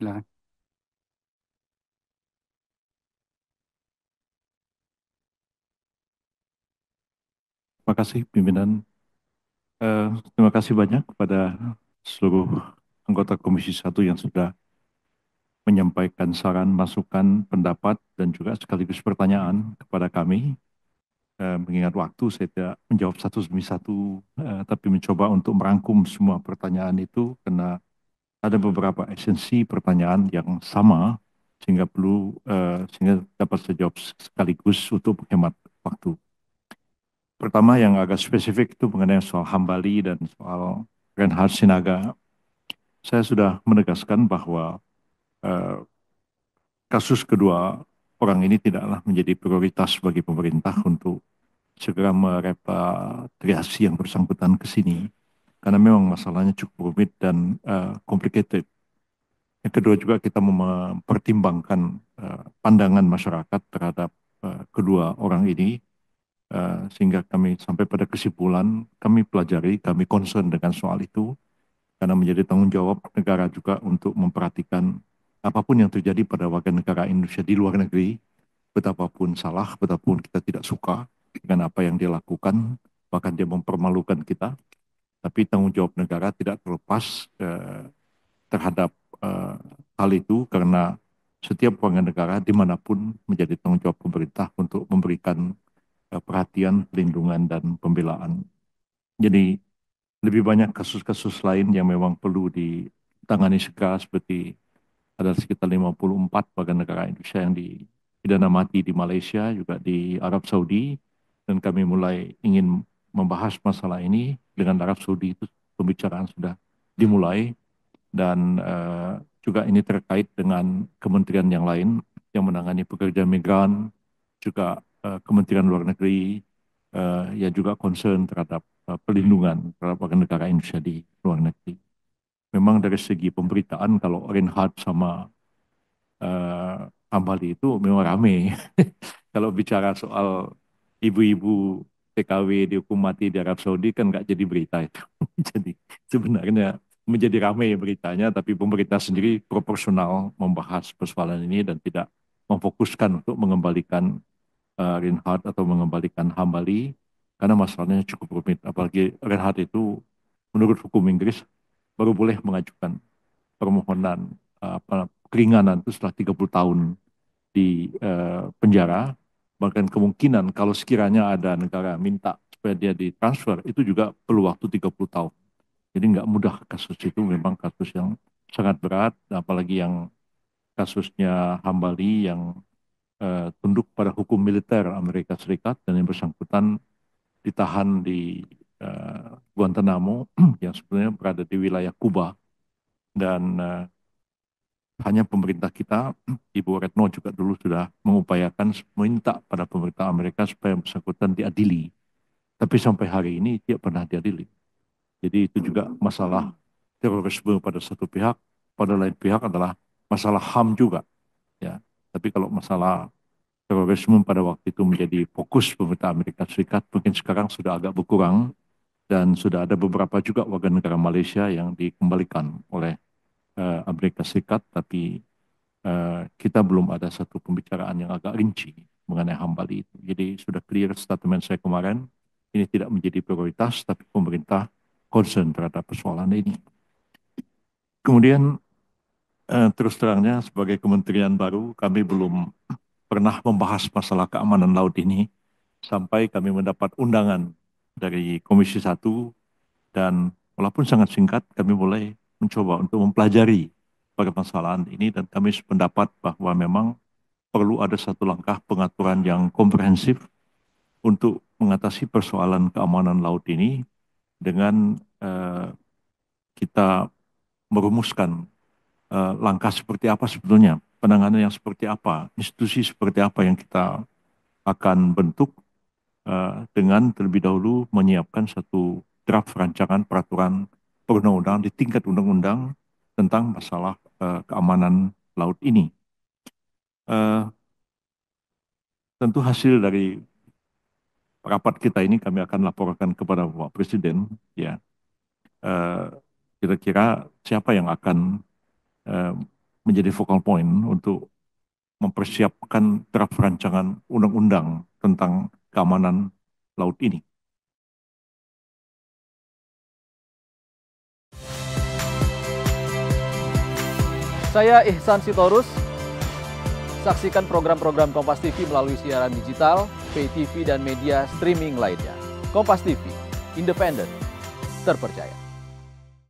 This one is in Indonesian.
Silakan. Terima kasih pimpinan. Terima kasih banyak kepada seluruh anggota Komisi 1 yang sudah menyampaikan saran, masukan, pendapat, dan juga sekaligus pertanyaan kepada kami. Mengingat waktu, saya tidak menjawab satu demi satu, tapi mencoba untuk merangkum semua pertanyaan itu karena ada beberapa esensi pertanyaan yang sama, sehingga dapat saya jawab sekaligus untuk menghemat waktu. Pertama yang agak spesifik itu mengenai soal Hambali dan soal Reinhard Sinaga. Saya sudah menegaskan bahwa eh, kasus kedua orang ini tidaklah menjadi prioritas bagi pemerintah untuk segera merepatriasi yang bersangkutan ke sini. Karena memang masalahnya cukup rumit dan complicated. Yang kedua juga kita mempertimbangkan pandangan masyarakat terhadap kedua orang ini, sehingga kami sampai pada kesimpulan, kami pelajari, kami concern dengan soal itu, karena menjadi tanggung jawab negara juga untuk memperhatikan apapun yang terjadi pada warga negara Indonesia di luar negeri, betapapun salah, betapapun kita tidak suka dengan apa yang dia lakukan, bahkan dia mempermalukan kita, tapi tanggung jawab negara tidak terlepas terhadap eh, hal itu, karena setiap warga negara dimanapun menjadi tanggung jawab pemerintah untuk memberikan perhatian, perlindungan, dan pembelaan. Jadi lebih banyak kasus-kasus lain yang memang perlu ditangani segera, seperti ada sekitar 54 warga negara Indonesia yang dipidana mati di Malaysia, juga di Arab Saudi, dan kami mulai ingin membahas masalah ini dengan Arab Saudi. Itu pembicaraan sudah dimulai, dan juga ini terkait dengan kementerian yang lain yang menangani pekerja migran, juga Kementerian Luar Negeri, yang juga concern terhadap perlindungan terhadap warga negara Indonesia di luar negeri. Memang dari segi pemberitaan, kalau Reinhardt sama Hambali itu memang rame. Kalau bicara soal ibu-ibu TKW dihukum mati di Arab Saudi kan nggak jadi berita itu. Jadi sebenarnya menjadi ramai beritanya, tapi pemerintah sendiri proporsional membahas persoalan ini dan tidak memfokuskan untuk mengembalikan Reinhardt atau mengembalikan Hambali, karena masalahnya cukup rumit. Apalagi Reinhardt itu menurut hukum Inggris baru boleh mengajukan permohonan keringanan itu setelah 30 tahun di penjara. Bahkan kemungkinan kalau sekiranya ada negara minta supaya dia ditransfer, itu juga perlu waktu 30 tahun. Jadi nggak mudah kasus itu, memang kasus yang sangat berat, apalagi yang kasusnya Hambali yang tunduk pada hukum militer Amerika Serikat, dan yang bersangkutan ditahan di Guantanamo yang sebenarnya berada di wilayah Kuba, dan hanya pemerintah kita, Ibu Retno juga dulu sudah mengupayakan meminta pada pemerintah Amerika supaya yang bersangkutan diadili. Tapi sampai hari ini tidak pernah diadili. Jadi itu juga masalah terorisme pada satu pihak, pada lain pihak adalah masalah HAM juga. Ya. Tapi kalau masalah terorisme pada waktu itu menjadi fokus pemerintah Amerika Serikat, mungkin sekarang sudah agak berkurang, dan sudah ada beberapa juga warga negara Malaysia yang dikembalikan oleh Amerika Serikat, tapi kita belum ada satu pembicaraan yang agak rinci mengenai Hambali itu. Jadi sudah clear statement saya kemarin, ini tidak menjadi prioritas, tapi pemerintah concern terhadap persoalan ini. Kemudian terus terangnya sebagai kementerian baru, kami belum pernah membahas masalah keamanan laut ini sampai kami mendapat undangan dari Komisi 1, dan walaupun sangat singkat, kami mulai mencoba untuk mempelajari permasalahan ini, dan kami sependapat bahwa memang perlu ada satu langkah pengaturan yang komprehensif untuk mengatasi persoalan keamanan laut ini, dengan kita merumuskan langkah seperti apa sebetulnya, penanganan yang seperti apa, institusi seperti apa yang kita akan bentuk, dengan terlebih dahulu menyiapkan satu draft rancangan peraturan perundang-undangan di tingkat undang-undang tentang masalah keamanan laut ini. Eh, Tentu hasil dari rapat kita ini kami akan laporkan kepada Bapak Presiden, ya. Eh, Kira-kira siapa yang akan eh, menjadi focal point untuk mempersiapkan draft rancangan undang-undang tentang keamanan laut ini. Saya Ihsan Sitorus. Saksikan program-program Kompas TV melalui siaran digital, pay TV, dan media streaming lainnya. Kompas TV, independen, terpercaya.